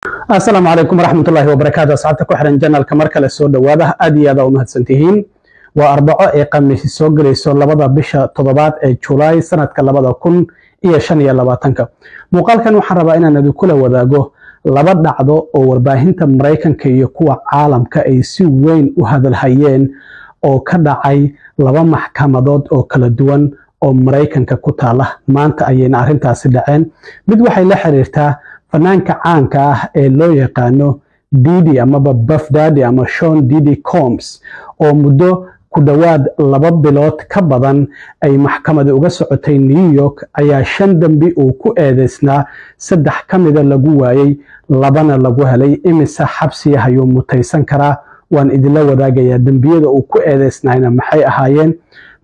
السلام عليكم ورحمة الله وبركاته. أصحابتك وحرن جنال كمركل السود وهذا أدي هذا ومهتسنتهين وأربعة قميص السوق ليسون لبضة بشة تضبات جولاي سنة كلبضة كن إيه شنية لباتنك مقال كان محربا إن ندو كل وذاقه لبض عضو ورباهنت مريكان كي يقوى عالم كأيسي وين وهذا الهيين أو كدعي لبا محكمة ضد أو كالدوان أو مريكان ككتالة ما أنت أيين أرنتا سدعين بدو حي لحريرتا fanaanka caanka ah ee loo yaqaano Diddy ama Puff Daddy ama Sean Diddy Combs oo muddo ku dhawaad 2 bilood ka badan ay maxkamadda uga socotay New York ayaa 5 dambi oo ku eedeysnaa 3 kamida lagu waayay 2na lagu helay imisa xabsi hayo mutaysan kara waan idila wadaagaya dambiyada uu ku eedeysnaayna maxay ahaayeen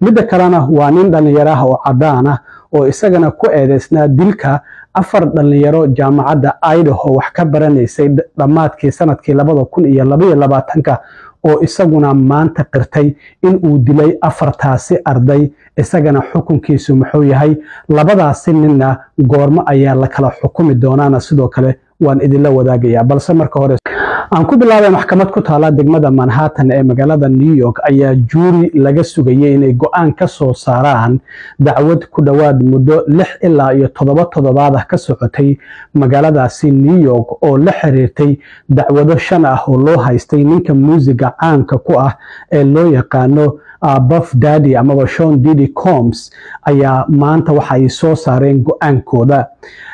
midda kalena waa nin dhalinyaro ah oo cadaan ah oo isagana ku eedeysnaa dilka 4 dhalinyaro jaamacadda Idaho wax ka baranaysay dhamaadkii sanadkii 2022 oo isaguna maanta qirtay in uu dilay 4taasi arday isagana xukunkiisu muxuu yahay labadaasi ninna goorma ayaa la kala xukumi doonana sidoo kale waan idila wadaagaya balse marka hore aan ku bilaabay maxkamad ku taala degmada Manhattan ee magaalada New York ayaa jury laga sugayay inay go'aan ka soo saaraan dacwad ku dhawaad muddo 6 ilaa 7 toddobaad ka socotay magaaladaasi New York oo la xiriirtay dacwado 5 ah oo loo haystay ninka muusiga caanka ku ah ee loo yaqaano Puff Daddy ama Sean Diddy Combs ayaa maanta waxa ay soo saareen go'aankooda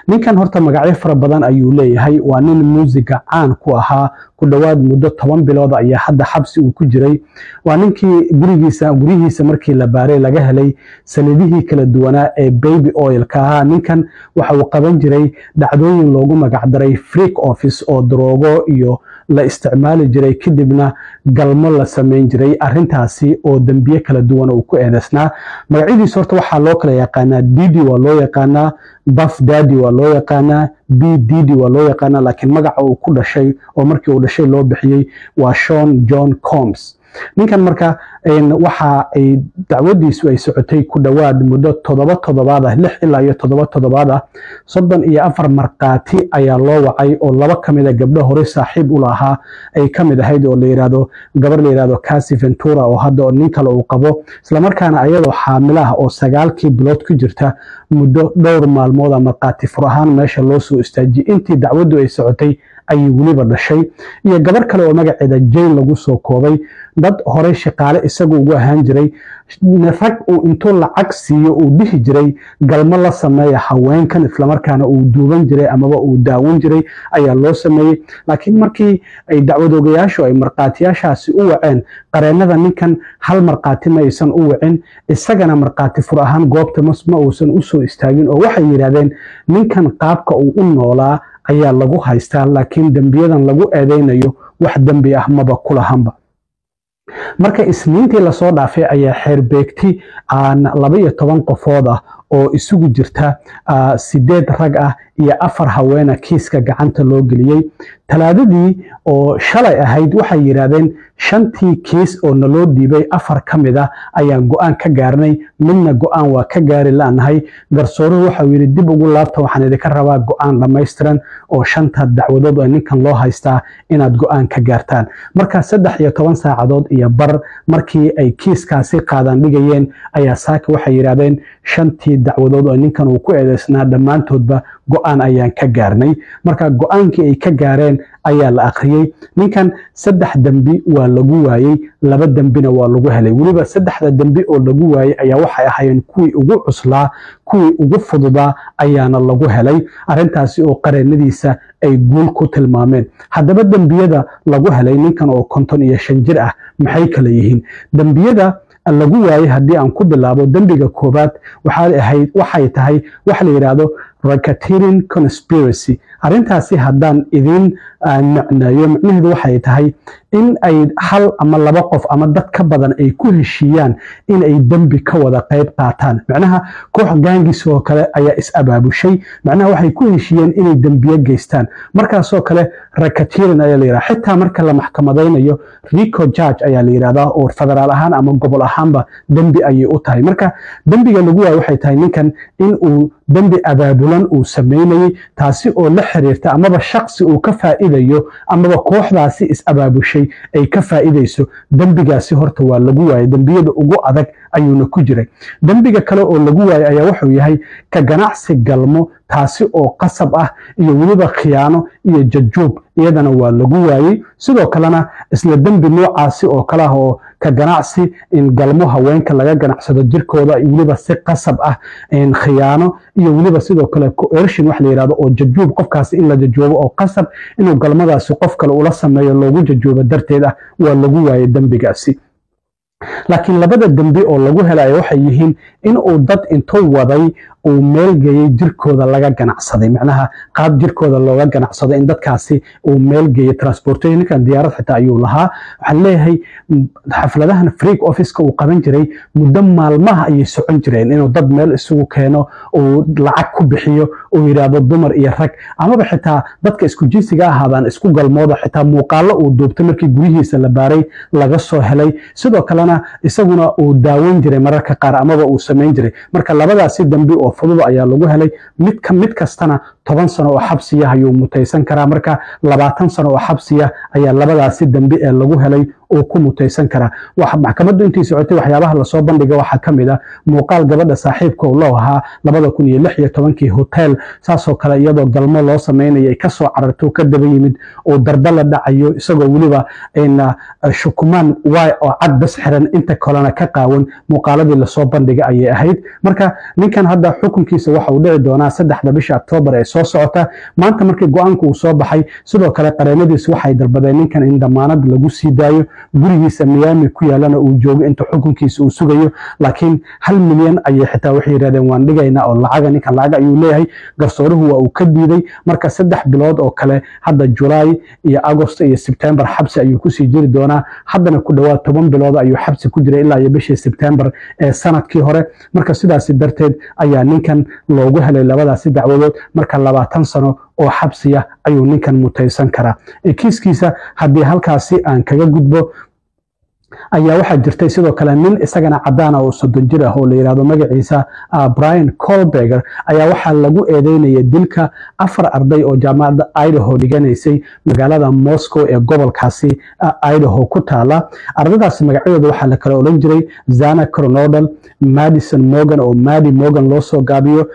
ninkan horta magacyo fara badan ayuu leeyahay waa nin muusiga caan ku ahaa ku dhawaad muddo 10 bilood ayaa hadda xabsi uu ku jiray waa ninkii gurigiisa markii la baaray laga helay sanadihii kala duwanaa ee baby oil ka ahaa ninkan waxa uu qaban jiray dhacdooyin loogu magac daray freak office oo daroogo iyo la isticmaali jiray kadibna galmo la sameyn jiray arintaasi oo dambiye kala duwan uu ku eedeysnaa magaciisa horta waxa loo kala yaqaanaa Diddy waa loo yaqaanaa Puff Daddy waa loo yaqaanaa B Diddy waa loo yaqaanaa laakiin magaca uu ku dhashay oo markii uu dhashay loo bixiyay waa Sean John Combs ninkan marka waxa ay dacwadiisu ay socotay ku dhawaad muddo 7 toddobaad ah 6 ilaa 7 toddobaad ah 34 marqaati ayaa loo wacay oo 2 kamida gabdho hore saaxiib u lahaa ay kamid ahayd oo la yiraahdo gabar la yiraahdo Cassie Ventura oo hadda nin kale uu qabo isla markaana ayadoo xaamil ah oo 9 bilood ku jirta muddo dhowr maalmood marqaati furahaan meesha loo soo istaajiyay intii dacwadu ay socotay ay waliba dhashay iyo gabar kale oo magaceeda Jane lagu soo koobay dad hore shaqaale isagu ugu ahaan jiray rag uu intuu lacag siiyo uu dhihi jiray galmo la sameeyo haweenkan isla markaana uu duuban jiray amaba uu daawan jiray ayaa loo sameeyay laakiin markii ay dacwadoogayaashu ay marqaatiyaashaasi u waceen qareenada ninkan hal marqaati ma aysan u wacin isagana marqaati fur ahaan goobta ma uusan u soo istaagin oo waxay yiraahdeen ninkan qaabka uu u noolaa ayaa lagu haystaa laakiin dambiyadan lagu eedeynayo wax dambi ah maba kulahanba marka isniintii la soo dhaafay ayaa xeerbeegti aan 12 qofood ah oo isugu jirta 8 rag ah iyo 4 haweena kiiska gacanta loo geliyay talaadadii oo shalay ahayd waxay yiraahdeen 5tii kiis oo naloo dhiibay 4 kamida ayaan go'aan ka gaarnay midna go'aan waa ka gaari laanahay garsooruhu waxa uu yiri dib ugu laabto waxaan idinka rabaa go'aan dhameystiran oo 5 dacwadood oo ninkan loo haystaa inaad go'aan ka gaartaan marka 13 saacadood iyo bar markii ay kiiskaasi qaadan dhigayeen ayaa saaka waxay yiraahdeen 5tii dacwadood oo ninkan uu ku eedeysnaa dhamaantoodba go'aan ayaan ka gaarnay marka go'aankii ay ka gaareen ayaa la akhriyay ninkan 3 dambi waa lagu waayay 2 dambina waa lagu helay waliba 3 dambi oo lagu waayay ayaa waxay ahaayeen kuwii ugu cuslaa kuwii ugu fududaa ayaana lagu helay arintaasi oo qareenadiisa ay guul ku tilmaameen haddaba dambiyada lagu helay ninkan oo 55 jir ah maxay kala yihiin dambiyada lagu waayay hadii aan ku bilaabo dambiga koobaad waxay tahay wax la yiraahdo racketeering conspiracy arintaasi haddaan idin macnayo macnaheedu waxay tahay in ay hal ama 2 qof ama dad ka badan ay ku heshiiyaan in ay dambi ka wada qayb qaataan macnaha koox gaangis oo kale ayaa is abaabushay macnaha waxay ku heshiiyeen inay dambiye geystaan markaas oo kale racketeering ayaa la yiraahdaa xitaa marka la maxkamadeynayo RICO judge ayaa la yiraahdaa oo federaal ahaan ama gobol ahaanba dambi ayay u tahay marka dambiga lagu waayo waxay tahay ninkan in uu dembi abaabulan uu sameynayay taasi oo la xiriirta amaba shakhsi uu ka faa'iidayo amaba kooxdaasi is abaabushay ay ka faa'iidayso dembigaasi horta waa lagu waayay dembiyada ugu adag ayuuna ku jiray dembiga kale oo lagu waayay ayaa wuxuu yahay ka ganacsi galmo taasi oo qasab ah iyo weliba khiyaano iyo jajuub iyadana waa lagu waayay sidoo kalena isla dembi noocaasi oo kale ah oo ka ganacsi in galmo haweenka laga ganacsado jirkooda weliba si qasab ah in khiyaano iyo weliba sidoo kale coercion wax la yiraahdo oo jajuub qofkaasi in la jajuubo oo qasab inuu galmadaasi qof kale ula sameeyo loogu jajuubo darteed ah waa lagu waayay dembigaasi laakiin labada dembi oo lagu helayo waxay yihiin in uu dad intuu waday uu meel geeyay jirkooda laga ganacsaday macnaha qaab jirkooda looga ganacsado in dadkaasi uu meel geeyay transportation ninkan diyaarad xitaa ayuu lahaa waxaan leeyahay xafladahan freak office-ka uu qaban jiray muddo maalmaha ayay socon jireen inuu dad meel isugu keeno uu lacag ku bixiyo uu yiraahdo dumar iyo rag amaba xitaa dadka isku jinsiga ahaadaan isku galmooda xitaa muuqaalo uu duubtay markii gurihiisa la baaray laga soo helay sidoo kalena isaguna uu daawan jiray mararka qaar amaba uu samayn jiray marka labadaasi dambi oo fudud ayaa lagu helay mid kastana 10 sano oo xabsiya ayuu mutaysan karaa marka 20 sano oo xabsiya ayaa labadaasi dambi ee lagu helay oo ku mutaysan kara waxa maxkamaddu intii socotay waxyaabaha la soo bandhigay waxa kamid ah muuqaal gabadha saaxiibka oo loo ahaa 2016 hotel saasoo kale iyadoo galmo loo sameeyay ka soo cararto ka daba yimid oo darba la dhacayo isagoo waliba in shukumaan way oo cad bas xiran inta kalena ka qaawan muuqaaladii la soo bandhigay ayay ahayd marka ninkan hadda xukunkiisa waxa uu dhici doonaa 3 bisha October ee soo socota maanta markii go'aanku uu soo baxay sidoo kale qareemadiisu waxay dalbadeen ninkan in damaanad lagu sii daayo gurigiisa Miami ku yaalana uu joogo inta xukunkiisa uu sugayo laakiin 1 milyan ayay xitaa waxay yiraahdeen waan dhigaynaa oo ninkan lacag ayuu leeyahay garsooruhu waa uu ka diiday marka 3 bilood oo kale hadda July iyo August iyo September xabsi ayuu ku sii jiri doonaa haddana ku dhawaad 10 bilood ayuu xabsi ku jiray ilaa bishii September ee sanadkii hore marka sidaas darteed ayaa ninkan loogu helay labadaas dacwadood marka 20 sano oo xabsiya ayuu ninkan mutaysan karaa kiiskiisa haddii halkaasi aan kaga gudbo ayaa waxa jirtay sidoo kale nin isagana cadaan oo 30 jir ah oo la yiraahdo magaciisa Brian Kohlberger ayaa waxa lagu eedeynayay dilka 4 arday oo jaamacadda Idaho dhiganaysay magaalada Moscow ee gobolkaasi Idaho ku taala ardaydaas magacyadooda waxa la kala oran jiray Zana Coronel Madison Morgan oo Maddie Morgan loo soo gaabiyo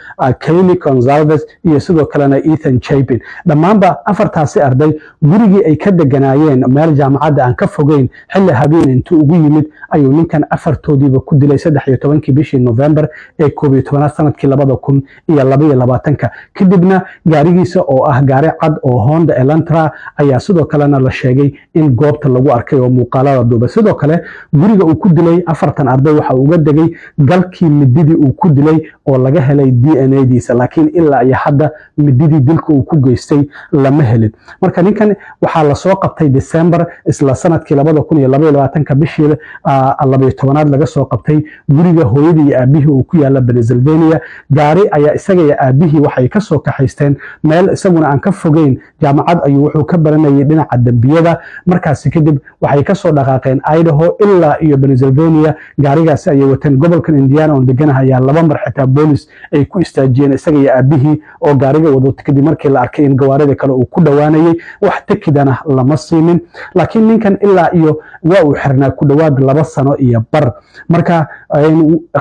Kaylee Gonzalez iyo sidoo kalena Ethan Chapin dhamaanba afartaasi arday gurigii ay ka deganaayeen meel jaamacadda aan ka fogeyn xilli habeen intuu ugu yimid ayuu ninkan afartoodiiba ku dilay 13 bishii November ee 11 sanadkii 2022 kadibna gaarigiisa oo ah gaari cad oo Honda Elantra ayaa sidoo kalena la sheegay in goobta lagu arkay oo muuqaalada duuba sidoo kale guriga uu ku dilay afartan arday waxa uu uga degay galkii mididii uu ku dilay oo laga helay DNA diisa laakiin ilaa iyo hadda mididii dilka uu ku geystay lama helin marka ninkan waxa la soo qabtay December isla sanadkii 2022 bishii 12aad laga soo qabtay guriga hooyadii iyo aabihii uu ku yaala Pennsylvania gaari ayaa isaga iyo aabihii waxay ka soo kaxaysteen meel isaguna aan ka fogeyn jaamacad ayuu wuxuu ka baranayay dhinaca dambiyada markaas kadib waxay ka soo dhaqaaqeen Idaho ilaa iyo Pennsylvania gaarigaas ay wateen gobolkan Indiana oo deganahay laba mar xitaa police ay ku istaajiyeen isaga iyo aabihii oo gaariga wado kadib markii la arkay in gawaarida kale uu ku dhawaanayay wax takidana lama siinin laakiin ninkan ilaa iyo waa uu xirnaa ku dhawaad 2 sano iyo bar marka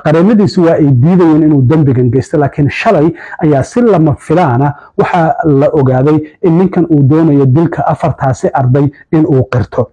qareemadiisu waa ay diidayeen inuu dambigan geysto laakiin shalay ayaa si lama filaana waxa la ogaaday in ninkan uu doonayo dilka afartaasi arday in uu qirto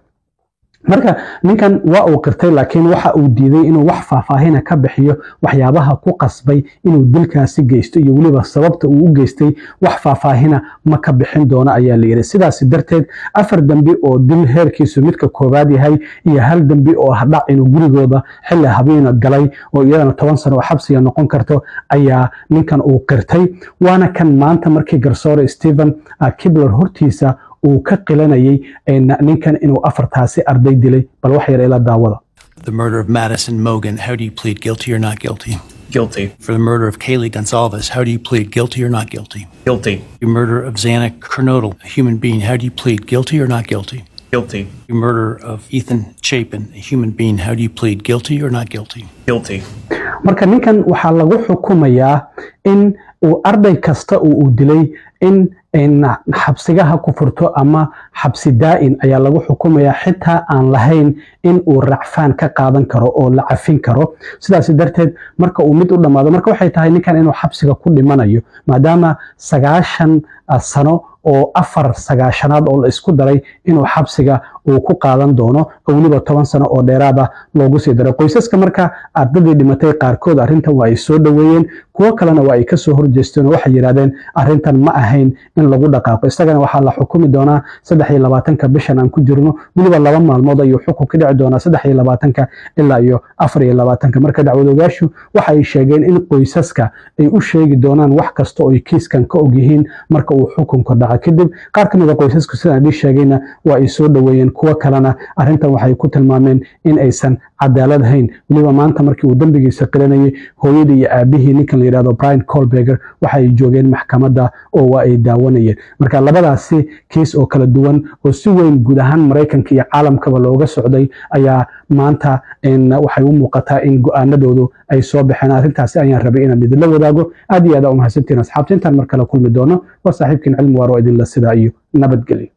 marka ninkan waa uu qirtay laakiin waxa uu diiday inuu wax faahfaahin ka bixiyo waxyaabaha ku qasbay inuu dilkaasi geysto iyo waliba sababta uu u geystay wax faahfaahin ma ka bixin doona ayaa la yiri sidaas darteed 4 dambi oo dil heerkiisu midka koobaad yahay iyo 1 dambi oo hadhac inuu gurigooda xilli habeen galay oo iyadana 10 sano xabsiga noqon karto ayaa ninkan uu qirtay waana kan maanta markii garsoore Stephen Kibler hortiisa uu ka qilanayay ninkan inuu afartaasi arday dilay bal wax yar ila daawada. The murder of Madison Mogan, how do you plead guilty or not guilty? Guilty. For the murder of Kaylee Gonzalez, how do you plead guilty or not guilty? Guilty. The murder of Xana Kernodle, a human being, how do you plead guilty or not guilty? Guilty. The murder of Ethan Chapin, a human being, how do you plead guilty or not guilty? Guilty. marka ninkan waxa lagu xukumayaa in uu arday kasta uu dilay in xabsigaha ku furto ama xabsi daa'in ayaa lagu xukumayaa xitaa aan lahayn in uu racfaan ka qaadan karo oo la cafin karo sidaas darteed marka uu mid u dhamaado marka waxay tahay ninkan inuu xabsiga ku dhimanayo maadaama 90 sano oo 4 sagaashanaad oo la isku daray inuu xabsiga uu ku qaadan doono oo waliba 10 sano oo dheeraad ah loogu sii daray qoysaska marka ardadii dhimatay qaarkood arrintan waa ay soo dhaweeyeen kuwa kalena waa ay ka soo horjeesteen oo waxay yiraahdeen arrintan ma ahayn in lagu dhaqaaqo isagana waxaa la xukumi doonaa 23 bishan aan ku jirno waliba 2 maalmood ayuu xukun ka dhici doonaa 23 ilaa iyo 24 marka dacwadoogaashu waxa ay sheegeen in qoysaska ay u sheegi doonaan wax kasta oo ay kiiskan ka og yihiin marka uu xukunka dhaco kadib qaar kamid ah qoysaska sidaan sheegayna waa ay soo dhaweeyeen kuwa kalena arrintan waxay ku tilmaameen in aysan cadaalad hayn waliba maanta markii uu dambigiisa qiranayay hooyadii iyo aabihii ninkan la yiraahdo Brian Kohlberger waxa ay joogeen maxkamadda oo waa ay daawanayeen marka labadaasi kiis oo kala duwan oo si weyn guud ahaan Mareykanka iyo caalamkaba looga socday ayaa maanta waxay u muuqataa in go'aanadoodu ay soo baxeen arrintaasi ayaan rabay inaan idin la wadaago aad iyo aad u mahadsantiin asxaabta intaan mar kale kulmi doono waa saaxiibkiin cilmi waaro idin la sidaa iyo nabadgelyo